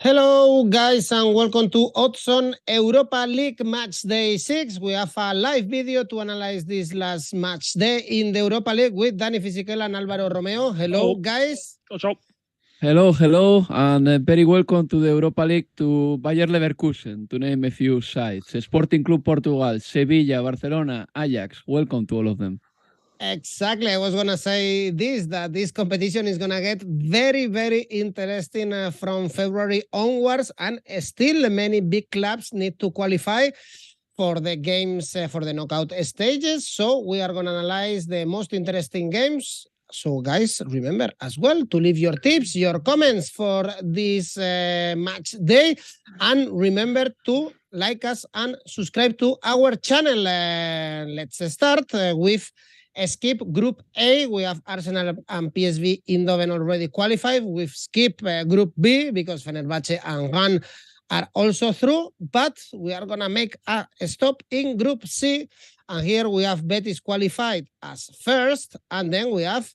Hello, guys, and welcome to Odson Europa League Match Day 6. We have a live video to analyze this last match day in the Europa League with Daniele Fisichella and Alvaro Romeo. Hello, guys. Ciao. Hello, and very welcome to the Europa League to Bayer Leverkusen, to name a few sides. Sporting Club Portugal, Sevilla, Barcelona, Ajax. Welcome to all of them. Exactly. I was going to say that this competition is going to get very, very interesting from February onwards, and still many big clubs need to qualify for the games, for the knockout stages. So we are going to analyze the most interesting games. So guys, remember as well to leave your tips, your comments for this match day, and remember to like us and subscribe to our channel. Let's start with skip Group A. We have Arsenal and PSV Eindhoven already qualified. We've skipped Group B because Fenerbahce and Ran are also through, but we are going to make a stop in Group C. And here we have Betis qualified as first, and then we have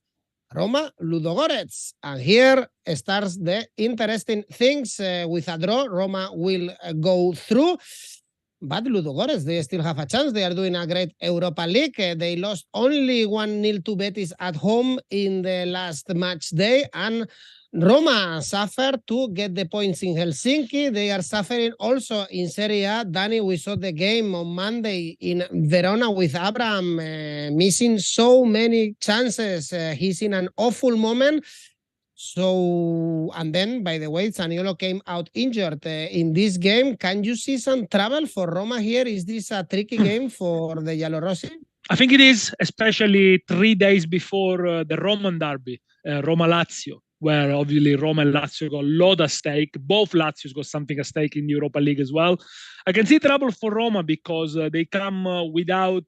Roma Ludogorets. And here starts the interesting things. With a draw, Roma will go through. But Ludogorets, they still have a chance. They are doing a great Europa League. They lost only 1-0 to Betis at home in the last match day. And Roma suffered to get the points in Helsinki. They are suffering also in Serie A. Danny, we saw the game on Monday in Verona with Abraham missing so many chances. He's in an awful moment. So, and then, by the way, Zaniolo came out injured in this game. Can you see some trouble for Roma here? Is this a tricky game for the Giallorossi? I think it is, especially 3 days before the Roman derby, Roma-Lazio, where obviously Roma and Lazio got a lot at stake. Both Lazios got something at stake in the Europa League as well. I can see trouble for Roma because they come without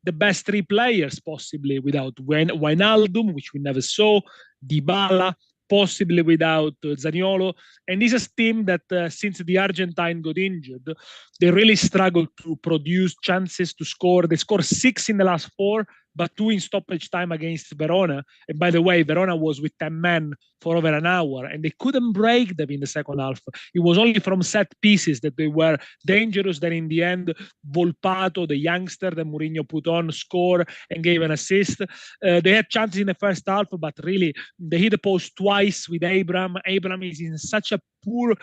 the best 3 players, possibly without Wijnaldum, which we never saw, Dybala, possibly without Zaniolo. And this is a team that since the Argentine got injured, they really struggled to produce chances to score. They scored 6 in the last 4, but 2 in stoppage time against Verona. And by the way, Verona was with 10 men for over an hour, and they couldn't break them in the second half. It was only from set pieces that they were dangerous. Then in the end, Volpato, the youngster that Mourinho put on, scored and gave an assist. They had chances in the first half, but really, they hit the post twice with Abraham. Abraham is in such a poor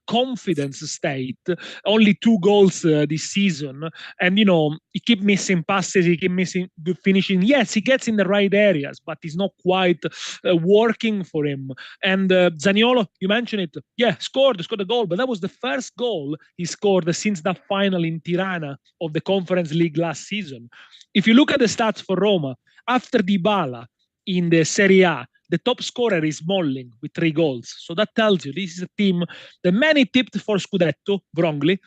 confidence state. Only 2 goals this season. And, you know, he keep missing passes. He keep missing good finishing. Yes, he gets in the right areas, but it's not quite working for him. And Zaniolo, you mentioned it. Yeah, scored a goal, but that was the first goal he scored since that final in Tirana of the Conference League last season. If you look at the stats for Roma, after Dybala in the Serie A, the top scorer is Smalling with 3 goals. So that tells you this is a team that many tipped for Scudetto, wrongly,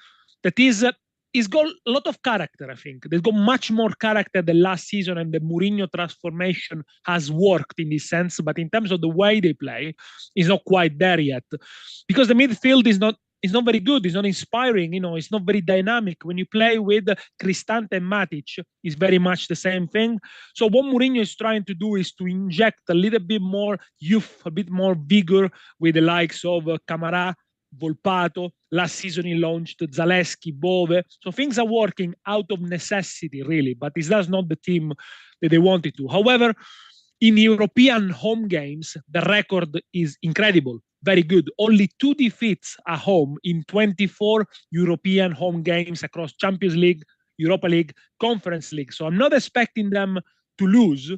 that is he's got a lot of character, I think. They've got much more character than last season, and the Mourinho transformation has worked in this sense. But in terms of the way they play, it's not quite there yet. Because the midfield is not very good. It's not inspiring. You know, it's not very dynamic. When you play with Cristante and Matic, it's very much the same thing. So what Mourinho is trying to do is to inject a little bit more youth, a bit more vigor with the likes of Camara, Volpato. Last season he launched Zalewski, Bove. So things are working out of necessity, really, but this is not the team that they wanted to. However, in European home games, the record is incredible, very good. Only 2 defeats at home in 24 European home games across Champions League, Europa League, Conference League. So I'm not expecting them to lose,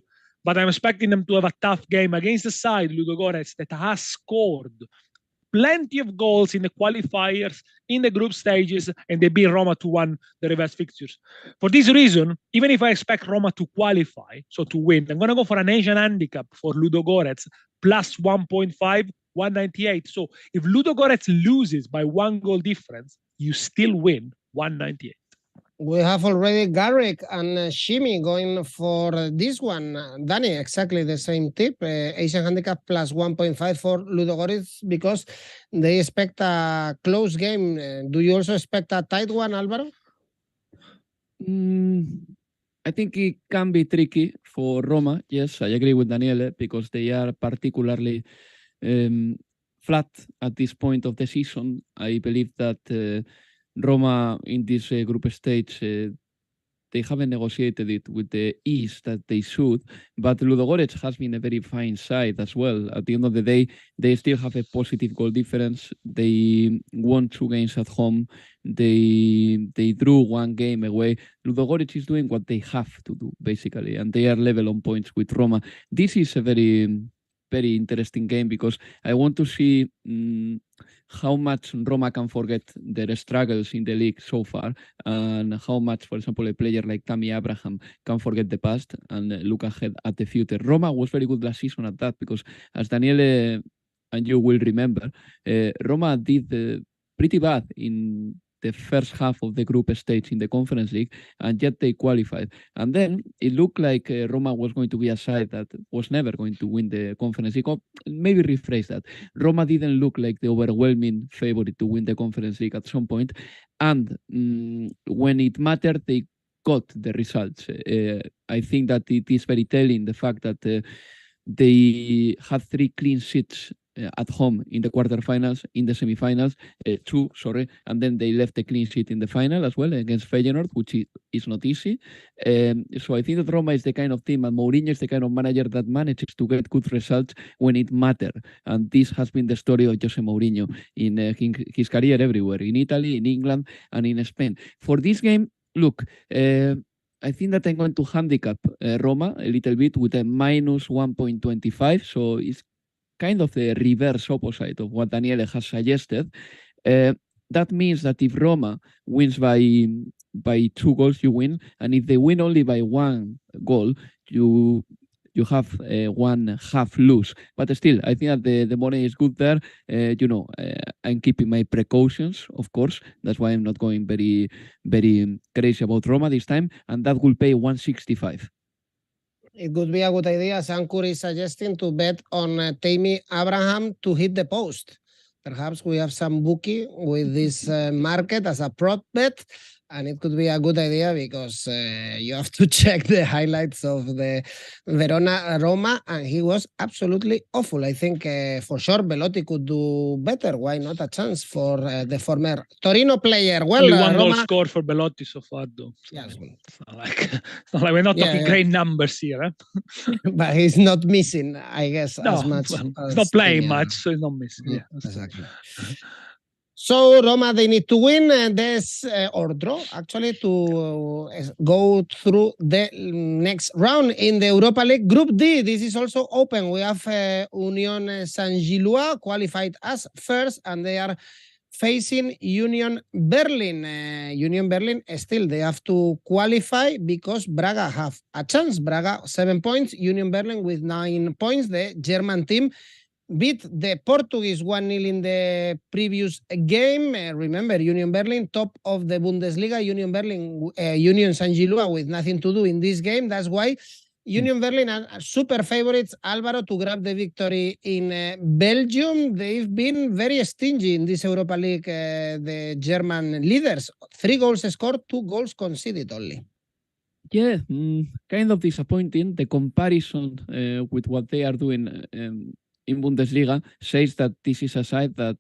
but I'm expecting them to have a tough game against the side, Ludogorets, that has scored plenty of goals in the qualifiers, in the group stages, and they beat Roma 2-1 the reverse fixtures. For this reason, even if I expect Roma to qualify, so to win, I'm going to go for an Asian handicap for Ludogorets, plus 1.5, 198. So if Ludogorets loses by 1 goal difference, you still win 198. We have already Garrick and Shimi going for this one. Danny, exactly the same tip. Asian handicap plus 1.5 for Ludogorets because they expect a close game. Do you also expect a tight one, Alvaro? I think it can be tricky for Roma. Yes, I agree with Daniele because they are particularly flat at this point of the season. I believe that Roma in this group stage, they haven't negotiated it with the ease that they should, but Ludogorets has been a very fine side as well. At the end of the day, they still have a positive goal difference. They won 2 games at home. They drew 1 game away. Ludogorets is doing what they have to do, basically, and they are level on points with Roma. This is a very interesting game because I want to see how much Roma can forget their struggles in the league so far, and how much, for example, a player like Tammy Abraham can forget the past and look ahead at the future. Roma was very good last season at that because, as Daniele and you will remember, Roma did pretty bad in the first half of the group stage in the Conference League, and yet they qualified. And then it looked like Roma was going to be a side that was never going to win the Conference League. Or maybe rephrase that. Roma didn't look like the overwhelming favorite to win the Conference League at some point. And when it mattered, they got the results. I think that it is very telling, the fact that they had 3 clean sheets at home in the quarterfinals, in the semifinals, 2, and then they left a clean sheet in the final as well against Feyenoord, which is not easy. So I think that Roma is the kind of team, and Mourinho is the kind of manager that manages to get good results when it matters. And this has been the story of Jose Mourinho in his career everywhere, in Italy, in England, and in Spain. For this game, look, I think that I'm going to handicap Roma a little bit with a minus 1.25, so it's kind of the reverse opposite of what Daniele has suggested. That means that if Roma wins by 2 goals, you win, and if they win only by 1 goal, you have 1 half lose. But still, I think that the money is good there. I'm keeping my precautions, of course. That's why I'm not going very, very crazy about Roma this time, and that will pay 165. It would be a good idea, as Ankur is suggesting, to bet on Tammy Abraham to hit the post. Perhaps we have some bookie with this market as a prop bet, and it could be a good idea because you have to check the highlights of the Verona-Roma, and he was absolutely awful. I think for sure Belotti could do better. Why not a chance for the former Torino player? Well, only 1 Roma... goal scored for Belotti so far, though. Yes. It's not like we're not talking great numbers here. Eh? But he's not missing, I guess, as much. Well, as he's not playing much, so he's not missing. Yeah, exactly. So Roma, they need to win this or draw, actually, to go through the next round in the Europa League. Group D, this is also open. We have Union Saint-Gilloise qualified as first, and they are facing Union Berlin. Union Berlin, still, they have to qualify because Braga have a chance. Braga, 7 points. Union Berlin with 9 points. The German team beat the Portuguese 1-0 in the previous game. Remember, Union Berlin, top of the Bundesliga. Union Saint-Gilloise with nothing to do in this game. That's why Union Berlin are super favorites, Alvaro, to grab the victory in Belgium. They've been very stingy in this Europa League, the German leaders. 3 goals scored, 2 goals conceded only. Yeah, kind of disappointing. The comparison with what they are doing in Bundesliga says that this is a side that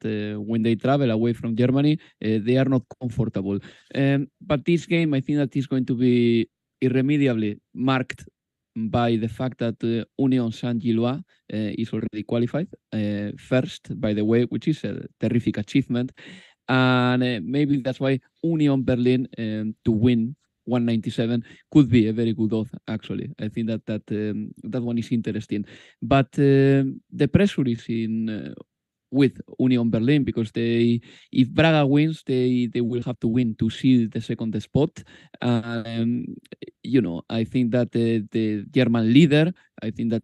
when they travel away from Germany, they are not comfortable. But this game, I think that is going to be irremediably marked by the fact that Union Saint-Gilloise is already qualified first, by the way, which is a terrific achievement. And maybe that's why Union Berlin to win 197 could be a very good odds, actually. I think that one is interesting. But the pressure is in with Union Berlin because if Braga wins, they will have to win to seal the second spot. I think that the German leader, I think that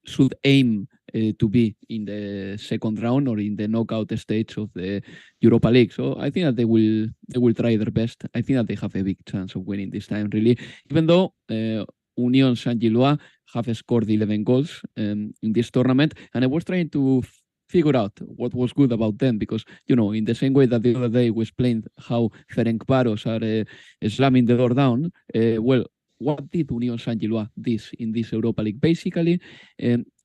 should aim to be in the second round or in the knockout stage of the Europa League. So I think that they will try their best. I think that they have a big chance of winning this time, really. Even though Union Saint-Gilloise have scored 11 goals in this tournament, and I was trying to figure out what was good about them because, in the same way that the other day we explained how Ferencvaros are slamming the door down, well, what did Union Saint-Gilloise in this Europa League? Basically,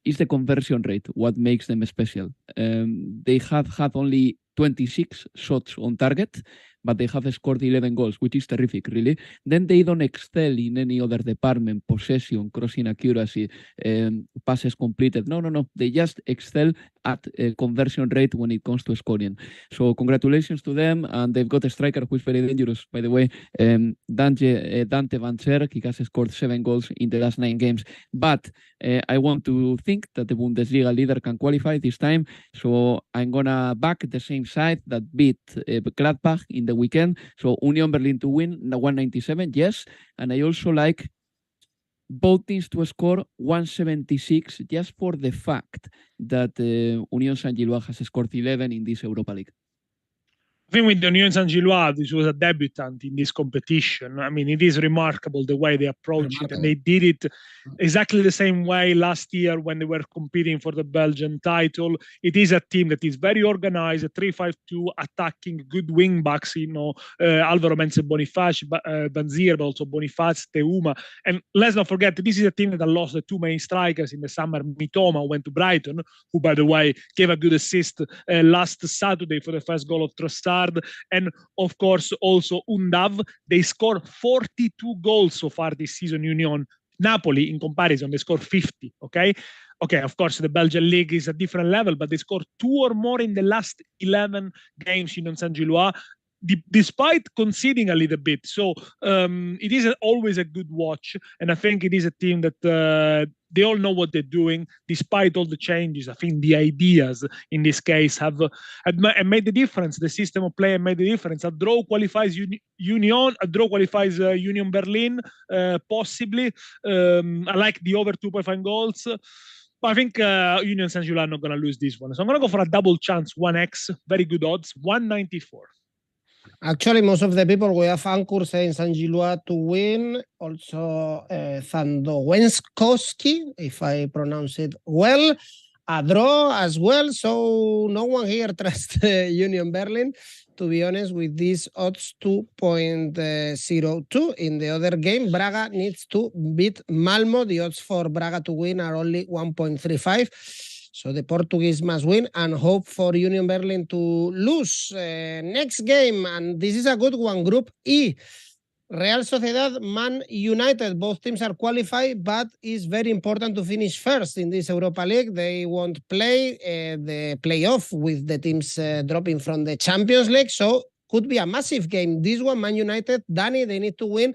is the conversion rate what makes them special. They have had only 26 shots on target, but they have scored 11 goals, which is terrific, really. Then they don't excel in any other department, possession, crossing accuracy, passes completed. No. They just excel at conversion rate when it comes to scoring. So congratulations to them, and they've got a striker who is very dangerous, by the way, Dante Van Zer. He has scored 7 goals in the last 9 games. But I want to think that the Bundesliga leader can qualify this time, so I'm gonna back the same side that beat Gladbach in the weekend. So Union Berlin to win 197, yes. And I also like both teams to score 176, just for the fact that Union Saint-Gilloise has scored 11 in this Europa League. I think with the Union Saint-Gilloise, this was a debutant in this competition. I mean, it is remarkable the way they approached it, and they did it exactly the same way last year when they were competing for the Belgian title. It is a team that is very organized, a 3-5-2, attacking, good wing backs, Alvaro mentioned Boniface, Banzier, but also Boniface, Teuma. And let's not forget, this is a team that lost the 2 main strikers in the summer. Mitoma went to Brighton, who, by the way, gave a good assist last Saturday for the first goal of Trossard. And of course also Undav. They scored 42 goals so far this season. Union. Napoli, in comparison, they scored 50. Okay, of course the Belgian league is a different level, but they scored 2 or more in the last 11 games. Union Saint-Gilloise, despite conceding a little bit. So it is always a good watch, and I think it is a team that they all know what they're doing, despite all the changes. I think the ideas in this case have made the difference. The system of play made the difference. A draw qualifies Union. A draw qualifies Union Berlin, possibly. I like the over 2.5 goals. But I think Union Saint-Gilloise are not going to lose this one. So I'm going to go for a double chance, 1x, very good odds, 194. Actually, most of the people we have anchored saying Saint-Gilloise to win. Also, Sandowenskowski, if I pronounce it well, a draw as well. So no one here trusts Union Berlin, to be honest, with these odds 2.02. In the other game, Braga needs to beat Malmo. The odds for Braga to win are only 1.35. So the Portuguese must win and hope for Union Berlin to lose. Next game, and this is a good one, Group E. Real Sociedad, Man United, both teams are qualified, but it's very important to finish first in this Europa League. They won't play the playoff with the teams dropping from the Champions League, so could be a massive game. This one, Man United, Danny, they need to win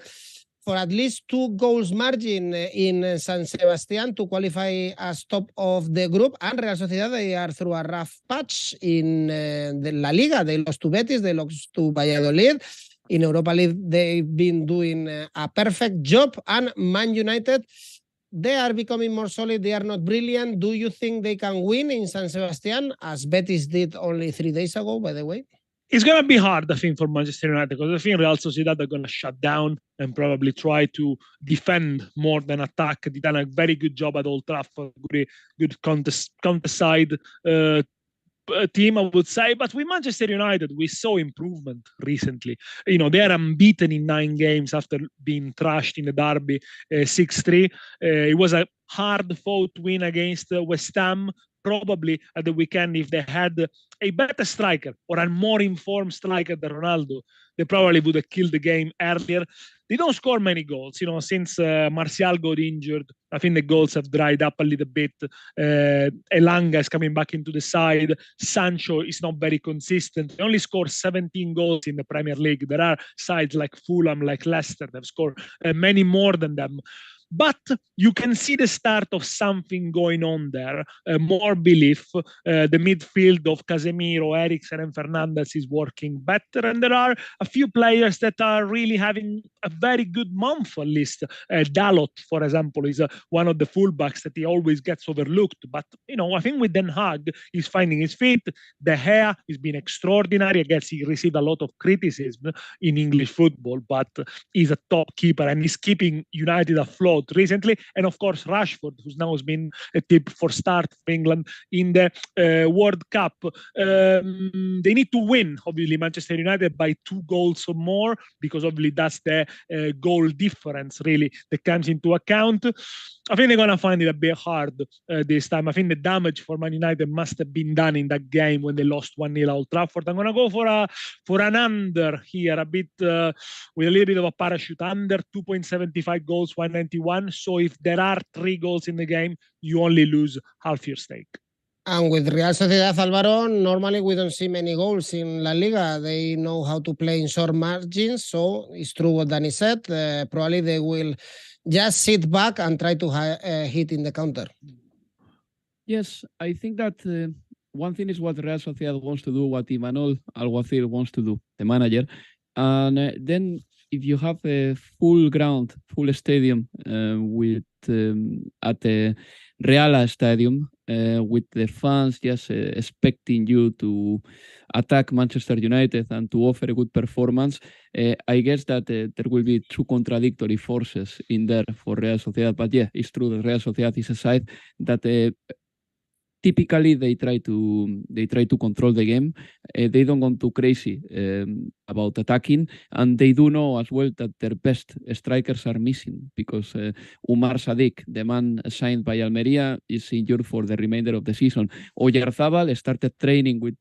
for at least 2 goals margin in San Sebastian to qualify as top of the group. And Real Sociedad, they are through a rough patch in the La Liga. They lost to Betis, they lost to Valladolid. In Europa League, they've been doing a perfect job. And Man United, they are becoming more solid. They are not brilliant. Do you think they can win in San Sebastian, as Betis did only 3 days ago, by the way? It's going to be hard, I think, for Manchester United, because I think Real Sociedad are going to shut down and probably try to defend more than attack. They done a very good job at Old Trafford, good counter side team, I would say. But with Manchester United, we saw improvement recently. They are unbeaten in 9 games after being thrashed in the derby 6-3. It was a hard-fought win against West Ham. Probably at the weekend, if they had a better striker or a more informed striker than Ronaldo, they probably would have killed the game earlier. They don't score many goals, since Martial got injured. I think the goals have dried up a little bit. Elanga is coming back into the side. Sancho is not very consistent. They only scored 17 goals in the Premier League. There are sides like Fulham, like Leicester, that have scored many more than them. But you can see the start of something going on there, more belief. The midfield of Casemiro, Eriksen and Fernandes is working better. And there are a few players that are really having a very good month, at least. Dalot, for example, is one of the fullbacks that he always gets overlooked. But, I think with Den Haag, he's finding his feet. De Gea has been extraordinary. I guess he received a lot of criticism in English football, but he's a top keeper and he's keeping United afloat recently. And of course Rashford, who's now has been a tip for start for England in the World Cup. They need to win, obviously, Manchester United by 2 goals or more, because obviously that's the goal difference really that comes into account. I think they're going to find it a bit hard this time. I think the damage for Man United must have been done in that game when they lost 1-0 at Old Trafford. I'm going to go for an under here, a bit with a little bit of a parachute under, 2.75 goals, 191. So if there are 3 goals in the game, you only lose half your stake. And with Real Sociedad, Alvaro, normally we don't see many goals in La Liga. They know how to play in short margins, so it's true what Danny said. Probably they will just sit back and try to hit in the counter. Yes, I think that one thing is what Real Sociedad wants to do, what Imanol Alguacil wants to do, the manager. And then if you have a full ground, full stadium with at the Real Stadium, with the fans just expecting you to attack Manchester United and to offer a good performance, I guess that there will be 2 contradictory forces in there for Real Sociedad. But yeah, it's true that Real Sociedad is a side that typically they try to control the game. They don't go too crazy about attacking, and they do know as well that their best strikers are missing because Umar Sadiq, the man signed by Almeria, is injured for the remainder of the season. Oyarzabal started training with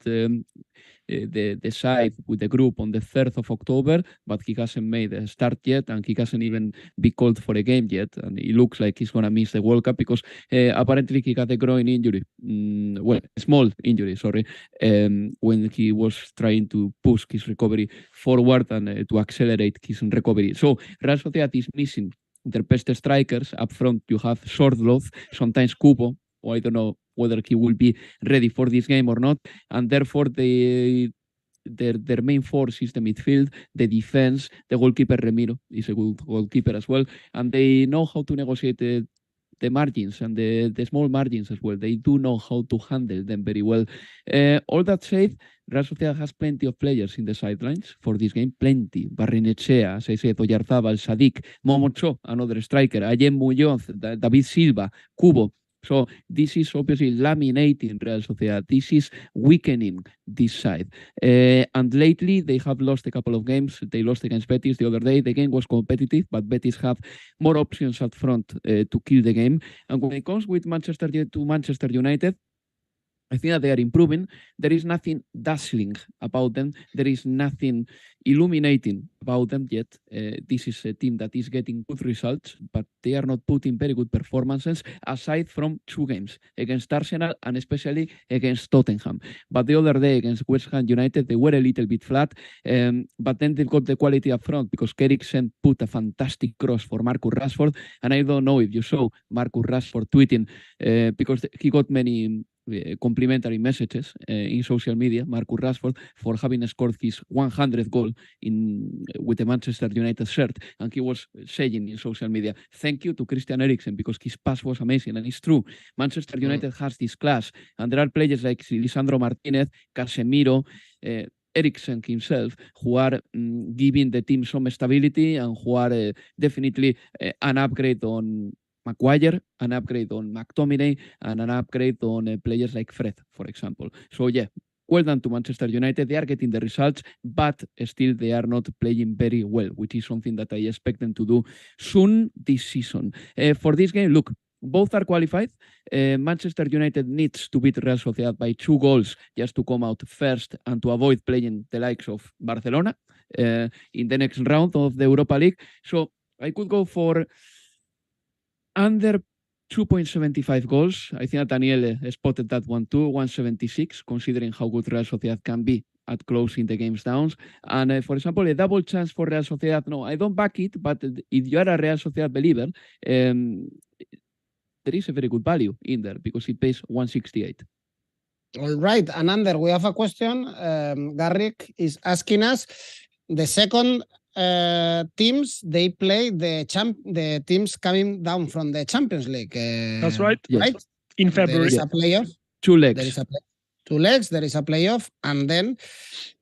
the side, with the group on the 3rd of October, but he hasn't made a start yet, and he hasn't even been called for a game yet, and it looks like he's going to miss the World Cup because apparently he got a groin injury, a small injury, sorry, when he was trying to push his recovery forward and to accelerate his recovery. So Real Sociedad is missing their best strikers. Up front you have Sorloth, sometimes Kubo, or I don't know whether he will be ready for this game or not, and therefore their main force is the midfield, the defense. The goalkeeper Remiro is a good goalkeeper as well, and they know how to negotiate the margins and the small margins as well. They do know how to handle them very well. All that said, Real Sociedad has plenty of players in the sidelines for this game. Plenty. Barrenechea, as I said, Oyarzabal, Sadiq, Momocho, another striker, Ayem Muñoz, David Silva, Kubo. So this is obviously laminating Real Sociedad. This is weakening this side. And lately they have lost a couple of games. They lost against Betis the other day. The game was competitive, but Betis have more options up front to kill the game. And when it comes with Manchester United, I think that they are improving. There is nothing dazzling about them. There is nothing illuminating about them yet. This is a team that is getting good results, but they are not putting very good performances aside from 2 games against Arsenal and especially against Tottenham. But the other day against West Ham United, they were a little bit flat, but then they've got the quality up front because Eriksen put a fantastic cross for Marcus Rashford. And I don't know if you saw Marcus Rashford tweeting because he got many complimentary messages in social media, Marcus Rashford, for having scored his 100th goal with the Manchester United shirt, and he was saying in social media, thank you to Christian Eriksen because his pass was amazing. And it's true, Manchester United has this class, and there are players like Lisandro Martinez, Casemiro, Eriksen himself, who are giving the team some stability and who are definitely an upgrade on Maguire, an upgrade on McTominay, and an upgrade on players like Fred, for example. So yeah, well done to Manchester United. They are getting the results, but still they are not playing very well, which is something that I expect them to do soon this season. For this game, look, both are qualified. Manchester United needs to beat Real Sociedad by 2 goals just to come out first and to avoid playing the likes of Barcelona in the next round of the Europa League. So I could go for under 2.75 goals. I think that Daniele spotted that one too, 176, considering how good Real Sociedad can be at closing the games down. And for example, a double chance for Real Sociedad. No, I don't back it, but if you are a Real Sociedad believer, there is a very good value in there because it pays 168. All right, Anandar, we have a question. Garrick is asking us, the second teams, they play the teams coming down from the Champions League. That's right. Right? In February. There is a playoff. 2 legs. There is a 2 legs, there is a playoff, and then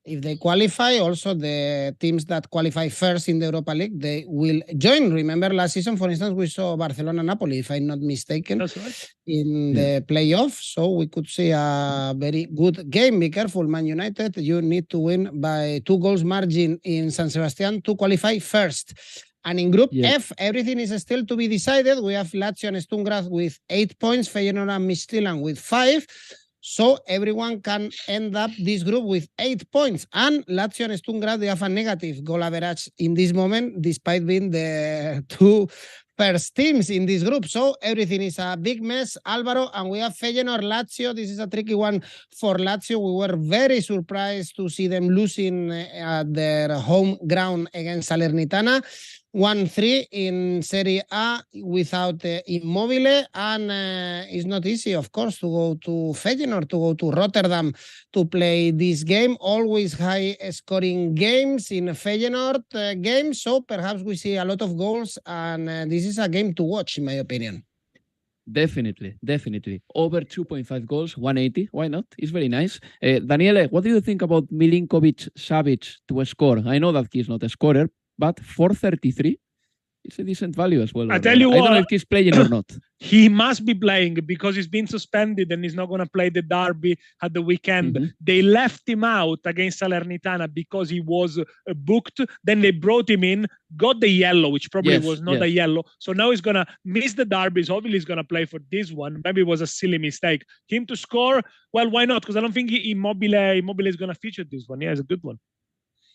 if they qualify, also the teams that qualify first in the Europa League, they will join. Remember last season, for instance, we saw Barcelona-Napoli, if I'm not mistaken, That's right, in the playoff. So we could see a very good game. Be careful, Man United. You need to win by 2 goals margin in San Sebastian to qualify first. And in Group Yeah. F, everything is still to be decided. We have Lazio and Sturm Graz with 8 points, Feyenoord and Midtjylland with 5. So everyone can end up this group with 8 points. And Lazio and Sturm Graz, they have a negative goal average in this moment, despite being the two first teams in this group. So everything is a big mess, Alvaro. And we have Feyenoord, Lazio. This is a tricky one for Lazio. We were very surprised to see them losing at their home ground against Salernitana. 1-3 in Serie A without Immobile, and it's not easy, of course, to go to Feyenoord, to go to Rotterdam to play this game. Always high-scoring games in Feyenoord games, so perhaps we see a lot of goals, and this is a game to watch, in my opinion. Definitely. Over 2.5 goals, 180. Why not? It's very nice. Daniele, what do you think about Milinkovic-Savic to score? I know that he's not a scorer, but 433, it's a decent value as well. I tell you what, I don't know if he's playing or not. He must be playing because he's been suspended and he's not going to play the derby at the weekend. Mm-hmm. They left him out against Salernitana because he was booked. Then they brought him in, got the yellow, which probably was not a yellow. So now he's going to miss the derbies. Obviously, he's going to play for this one. Maybe it was a silly mistake. Him to score, well, why not? Because I don't think Immobile is going to feature this one. Yeah, it's a good one.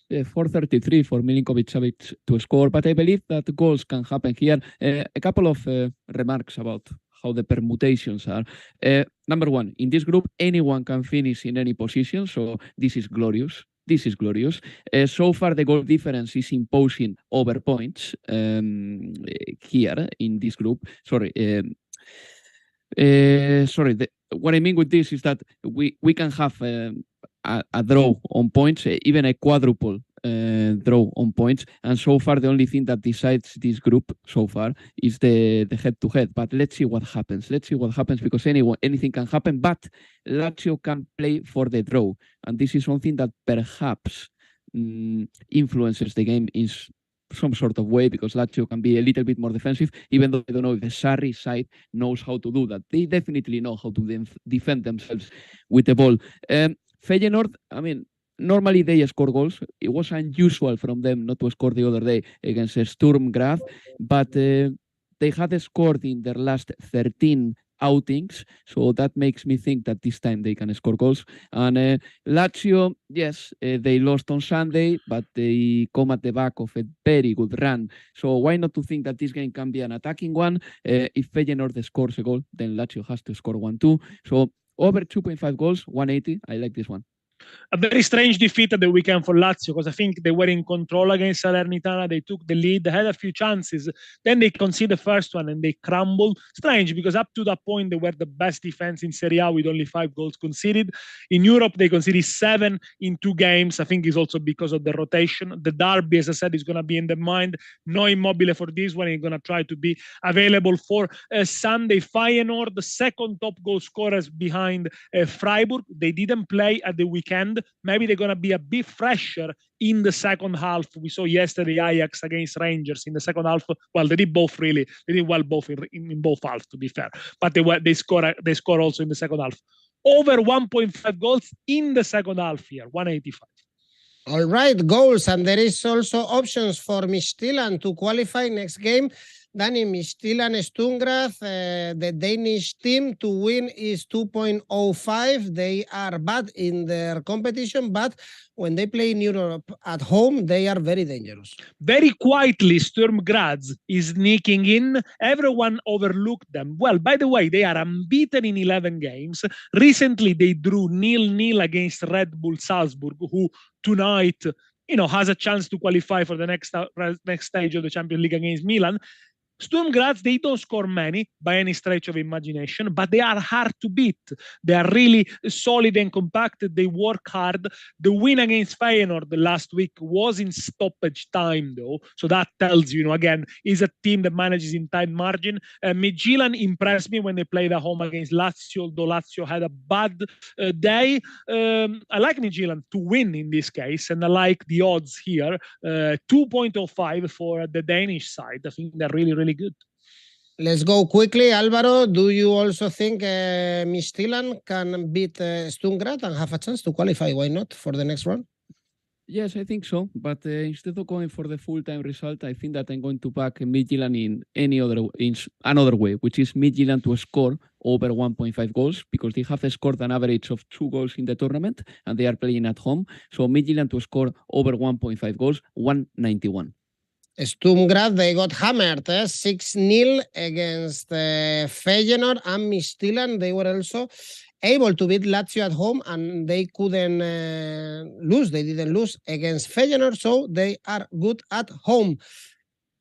433 for Milinkovic-Savic to score, but I believe that goals can happen here. A couple of remarks about how the permutations are. Number one, in this group, anyone can finish in any position, so this is glorious. So far, the goal difference is imposing over points here in this group. What I mean with this is that we can have a draw on points, even a quadruple draw on points. And so far, the only thing that decides this group so far is the head-to-head. But let's see what happens. Because anything can happen. But Lazio can play for the draw. And this is something that perhaps influences the game in some sort of way, because Lazio can be a little bit more defensive, even though I don't know if the Sarri side knows how to do that. They definitely know how to defend themselves with the ball. Feyenoord, I mean, normally they score goals. It was unusual from them not to score the other day against Sturm Graz, but they had scored in their last 13 outings, so that makes me think that this time they can score goals. And Lazio, yes, they lost on Sunday, but they come at the back of a very good run. So why not to think that this game can be an attacking one? If Feyenoord scores a goal, then Lazio has to score one too. So over 2.5 goals, 180. I like this one. A very strange defeat at the weekend for Lazio, because I think they were in control against Salernitana. They took the lead. They had a few chances. Then they conceded the first one and they crumbled. Strange, because up to that point, they were the best defense in Serie A with only 5 goals conceded. In Europe, they conceded 7 in 2 games. I think it's also because of the rotation. The derby, as I said, is going to be in the mind. No Immobile for this one. He's going to try to be available for Sunday. Feyenoord, the second top goal scorers behind Freiburg. They didn't play at the weekend. Maybe they're going to be a bit fresher in the second half. We saw yesterday Ajax against Rangers in the second half. Well, they did both really. They did well both in both halves, to be fair. But they score also in the second half. Over 1.5 goals in the second half here, 185. All right, goals. And there is also options for Midtjylland to qualify next game. Danny, Midtjylland Sturm Graz, the Danish team to win is 2.05. They are bad in their competition, but when they play in Europe at home, they are very dangerous. Very quietly, Sturm Graz is sneaking in. Everyone overlooked them. Well, by the way, they are unbeaten in 11 games. Recently, they drew 0-0 against Red Bull Salzburg, who tonight, has a chance to qualify for the next stage of the Champions League against Milan. Sturm Graz, they don't score many by any stretch of imagination, but they are hard to beat. They are really solid and compacted. They work hard. The win against Feyenoord last week was in stoppage time, though. So that tells you, again, is a team that manages in tight margin. Midtjylland impressed me when they played at home against Lazio, although Lazio had a bad day. I like Midtjylland to win in this case, and I like the odds here. 2.05 for the Danish side. I think they're really, really good. Let's go quickly. Alvaro, do you also think Midtjylland can beat Sturm Graz and have a chance to qualify? Why not for the next round? Yes, I think so. But instead of going for the full-time result, I think that I'm going to back Midtjylland in another way, which is Midtjylland to score over 1.5 goals, because they have scored an average of 2 goals in the tournament and they are playing at home. So Midtjylland to score over 1.5 goals, 191. Sturm Graz, they got hammered 6-0 against Feyenoord, and Midtjylland, they were also able to beat Lazio at home, and they couldn't lose. They didn't lose against Feyenoord, so they are good at home.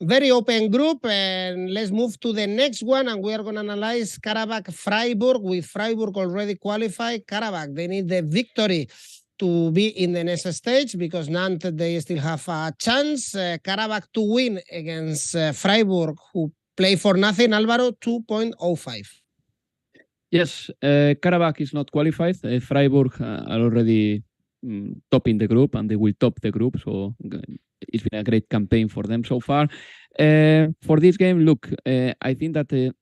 Very open group, and let's move to the next one, and we are going to analyze Qarabag Freiburg, with Freiburg already qualified. Qarabag, they need the victory to be in the next stage, because Nantes, they still have a chance. Qarabag to win against Freiburg, who play for nothing, Alvaro, 2.05. Yes, Qarabag is not qualified. Freiburg are already topping the group, and they will top the group. So it's been a great campaign for them so far. For this game, look, I think that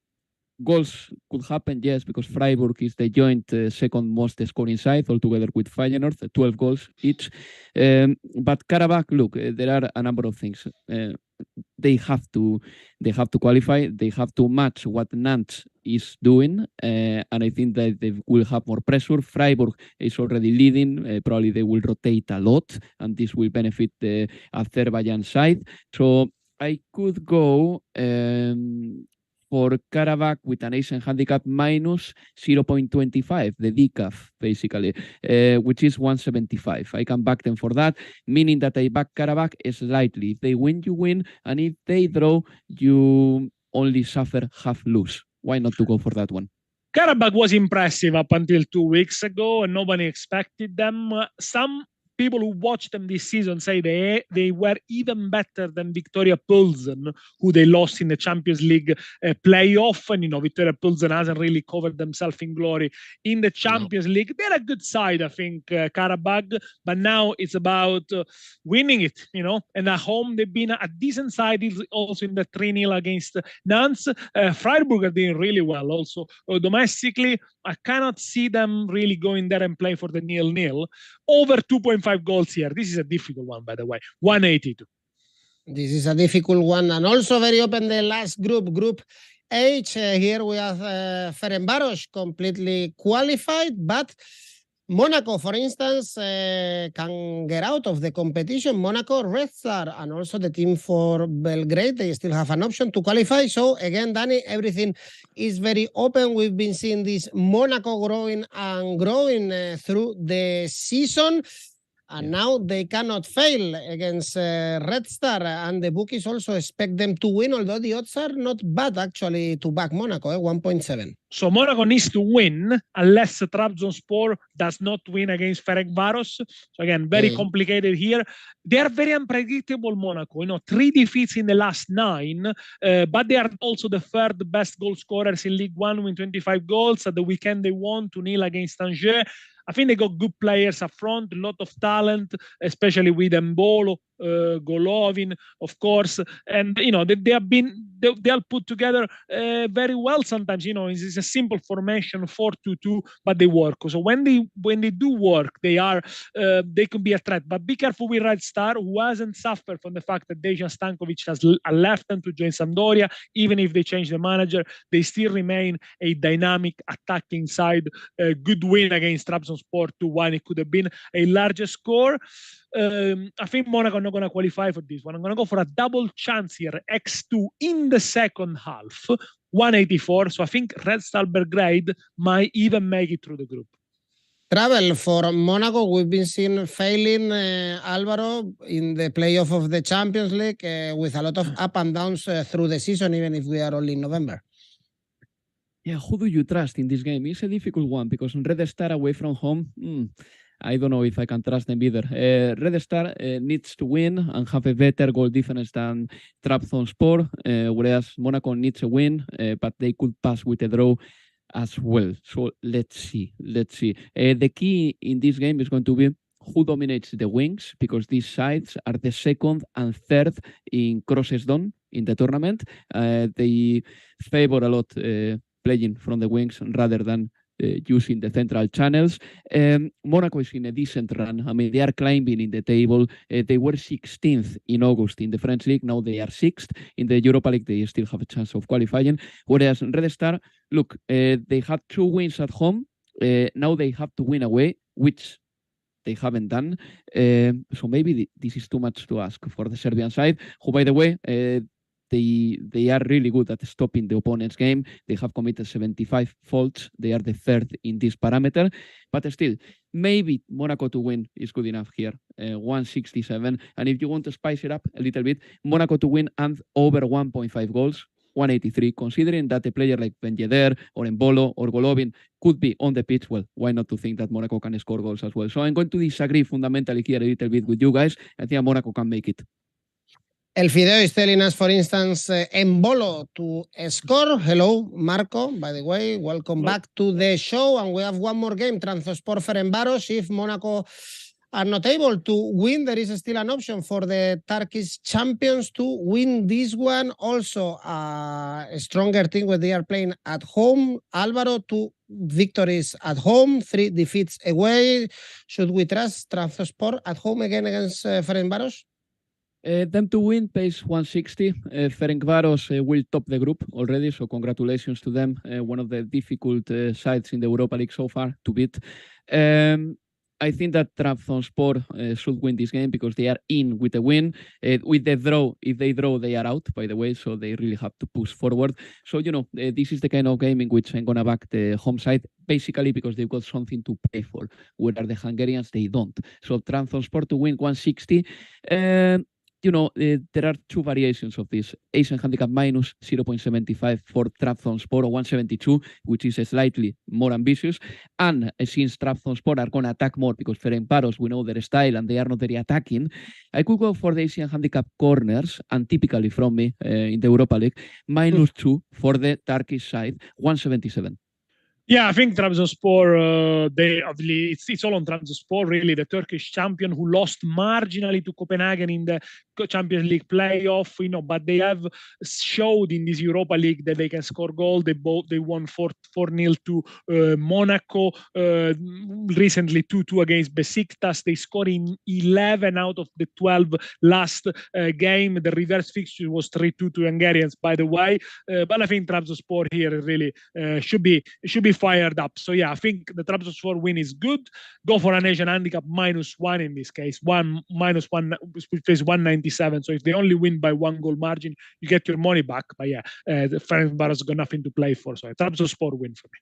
goals could happen, yes, because Freiburg is the joint second most scoring side, altogether with Feyenoord, 12 goals each. But Qarabag, look, there are a number of things. They have to qualify. They have to match what Nantes is doing, and I think that they will have more pressure. Freiburg is already leading. Probably they will rotate a lot, and this will benefit the Azerbaijan side. So I could go for Qarabag with an Asian handicap minus 0.25, the decaf, basically, which is 175. I can back them for that, meaning that I back Qarabag slightly. If they win, you win, and if they draw, you only suffer half lose. Why not to go for that one? Qarabag was impressive up until 2 weeks ago, and nobody expected them. Some people who watched them this season say they were even better than Victoria Pilsen, who they lost in the Champions League playoff. And, Victoria Pilsen hasn't really covered themselves in glory in the Champions League. They're a good side, I think, Qarabag, but now it's about winning it, and at home they've been a decent side, also in the 3-0 against Nantes. Freiburg are doing really well also domestically. I cannot see them really going there and play for the 0-0. Over 2.5 goals here. This is a difficult one, by the way. 182. This is a difficult one, and also very open the last group, Group H. Here we have Ferencvaros completely qualified, but Monaco, for instance, can get out of the competition. Monaco, Red Star, and also the team for Belgrade, they still have an option to qualify. So again, Danny, everything is very open. We've been seeing this Monaco growing and growing through the season. And now they cannot fail against Red Star, and the bookies also expect them to win, although the odds are not bad actually to back Monaco, 1.7. So Monaco needs to win unless Trabzonspor does not win against Ferencvaros. So again, very complicated here. They are very unpredictable, Monaco. 3 defeats in the last 9, but they are also the third best goal scorers in League One with 25 goals. At the weekend, they won 2-0 against Angers. I think they got good players up front, a lot of talent, especially with Mbolo, Golovin, of course, and they are put together very well. Sometimes it's a simple formation 4-2-2, but they work. So when they do work, they can be a threat. But be careful with Red Star, who hasn't suffered from the fact that Dejan Stankovic has left them to join Sampdoria. Even if they change the manager, they still remain a dynamic attacking side. Good win against Trabzonspor 2-1. It could have been a larger score. I think Monaco are not going to qualify for this one. I'm going to go for a double chance here, X2 in the second half, 184. So I think Red Star Belgrade might even make it through the group. Travel for Monaco, we've been seeing failing, Alvaro, in the playoff of the Champions League with a lot of up and downs through the season, even if we are only in November. Yeah, who do you trust in this game? It's a difficult one because Red Star away from home, I don't know if I can trust them either. Red Star needs to win and have a better goal difference than Trabzonspor, whereas Monaco needs a win, but they could pass with a draw as well. So let's see. The key in this game is going to be who dominates the wings, because these sides are the second and third in crosses done in the tournament. They favor a lot playing from the wings rather than using the central channels. Monaco is in a decent run. I mean, they are climbing in the table. They were 16th in August in the French league. Now they are 6th. In the Europa League, they still have a chance of qualifying. Whereas Red Star, look, they had 2 wins at home. Now they have to win away, which they haven't done. So maybe this is too much to ask for the Serbian side, who, by the way, they are really good at stopping the opponent's game. They have committed 75 faults. They are the 3rd in this parameter. But still, maybe Monaco to win is good enough here. 167. And if you want to spice it up a little bit, Monaco to win and over 1.5 goals. 183, considering that a player like Ben Yedder or Embolo or Golovin could be on the pitch, well, why not to think that Monaco can score goals as well? So I'm going to disagree fundamentally here a little bit with you guys. I think Monaco can make it. El Fideo is telling us, for instance, Embolo to score. Hello, Marco, by the way. Welcome back to the show. And we have one more game, Trabzonspor Ferencvaros. If Monaco are not able to win, there is still an option for the Turkish champions to win this one. Also, a stronger team when they are playing at home. Alvaro, 2 victories at home, 3 defeats away. Should we trust Trabzonspor at home again against Ferencvaros? Them to win pays 160. Ferencvaros will top the group already, so congratulations to them. One of the difficult sides in the Europa League so far to beat. I think that Trabzonspor should win this game because they are in with a win. With the draw, if they draw, they are out, by the way, so they really have to push forward. So, you know, this is the kind of game in which I'm going to back the home side, basically because they've got something to pay for, whereas the Hungarians, they don't. So Trabzonspor to win 160. You know, there are 2 variations of this. Asian handicap minus 0.75 for Trabzonspor, or 172, which is slightly more ambitious. And since Trabzonspor are going to attack more because Ferencvaros, we know their style and they are not very attacking, I could go for the Asian handicap corners, and typically from me in the Europa League, minus 2 for the Turkish side, 177. Yeah, I think Trabzonspor, it's all on Trabzonspor, really, the Turkish champion who lost marginally to Copenhagen in the Champions League playoff, you know, but they have showed in this Europa League that they can score goals. They won 4-0 to Monaco, recently 2-2 against Besiktas. They scored in 11 out of the 12 last game. The reverse fixture was 3-2 to Hungarians, by the way. But I think Trabzonspor here really should be fired up. So yeah, I think the Trabzonspor win is good. Go for an Asian handicap -1 in this case. -1, which is 197. So if they only win by 1 goal margin, you get your money back. But yeah, the Ferencvaros got nothing to play for. So Trabzonspor win for me.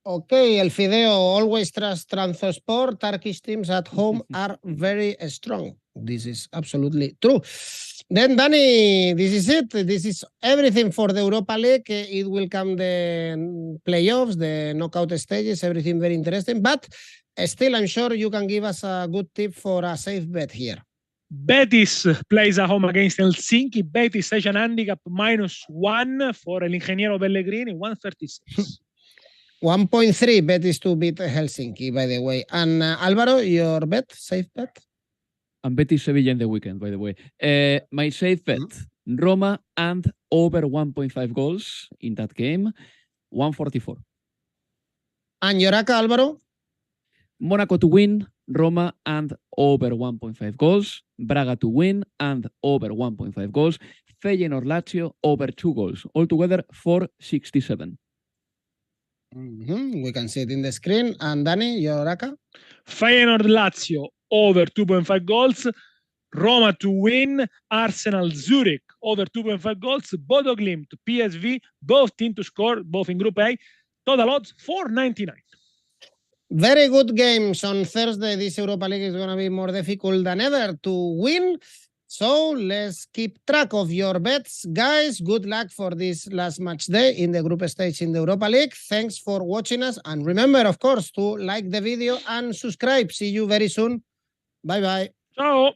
Okay, El Fideo, always trust Trabzonspor. Turkish teams at home are very strong. This is absolutely true. Then, Danny, this is it. This is everything for the Europa League. It will come the playoffs, the knockout stages, everything very interesting. But still, I'm sure you can give us a good tip for a safe bet here. Betis plays at home against Helsinki. Betis Asian handicap -1 for El Ingeniero Pellegrini, 136. 1.3 Betis to beat Helsinki, by the way. And Alvaro, your bet, safe bet? And Betis Sevilla in the weekend, by the way. My safe bet, Roma and over 1.5 goals in that game, 144. And your ACCA, Alvaro? Monaco to win, Roma and over 1.5 goals. Braga to win and over 1.5 goals. Feyenoord Lazio over 2 goals. Altogether 467. We can see it in the screen. And Danny, your ACCA? Feyenoord Lazio over 2.5 goals. Roma to win. Arsenal Zurich over 2.5 goals. Bodo Glimt PSV, both teams to score, both in Group A. Total odds 499. Very good games on Thursday. This Europa League is going to be more difficult than ever to win. So let's keep track of your bets. Guys, good luck for this last match day in the group stage in the Europa League. Thanks for watching us. And remember, of course, to like the video and subscribe. See you very soon. Bye-bye. Ciao.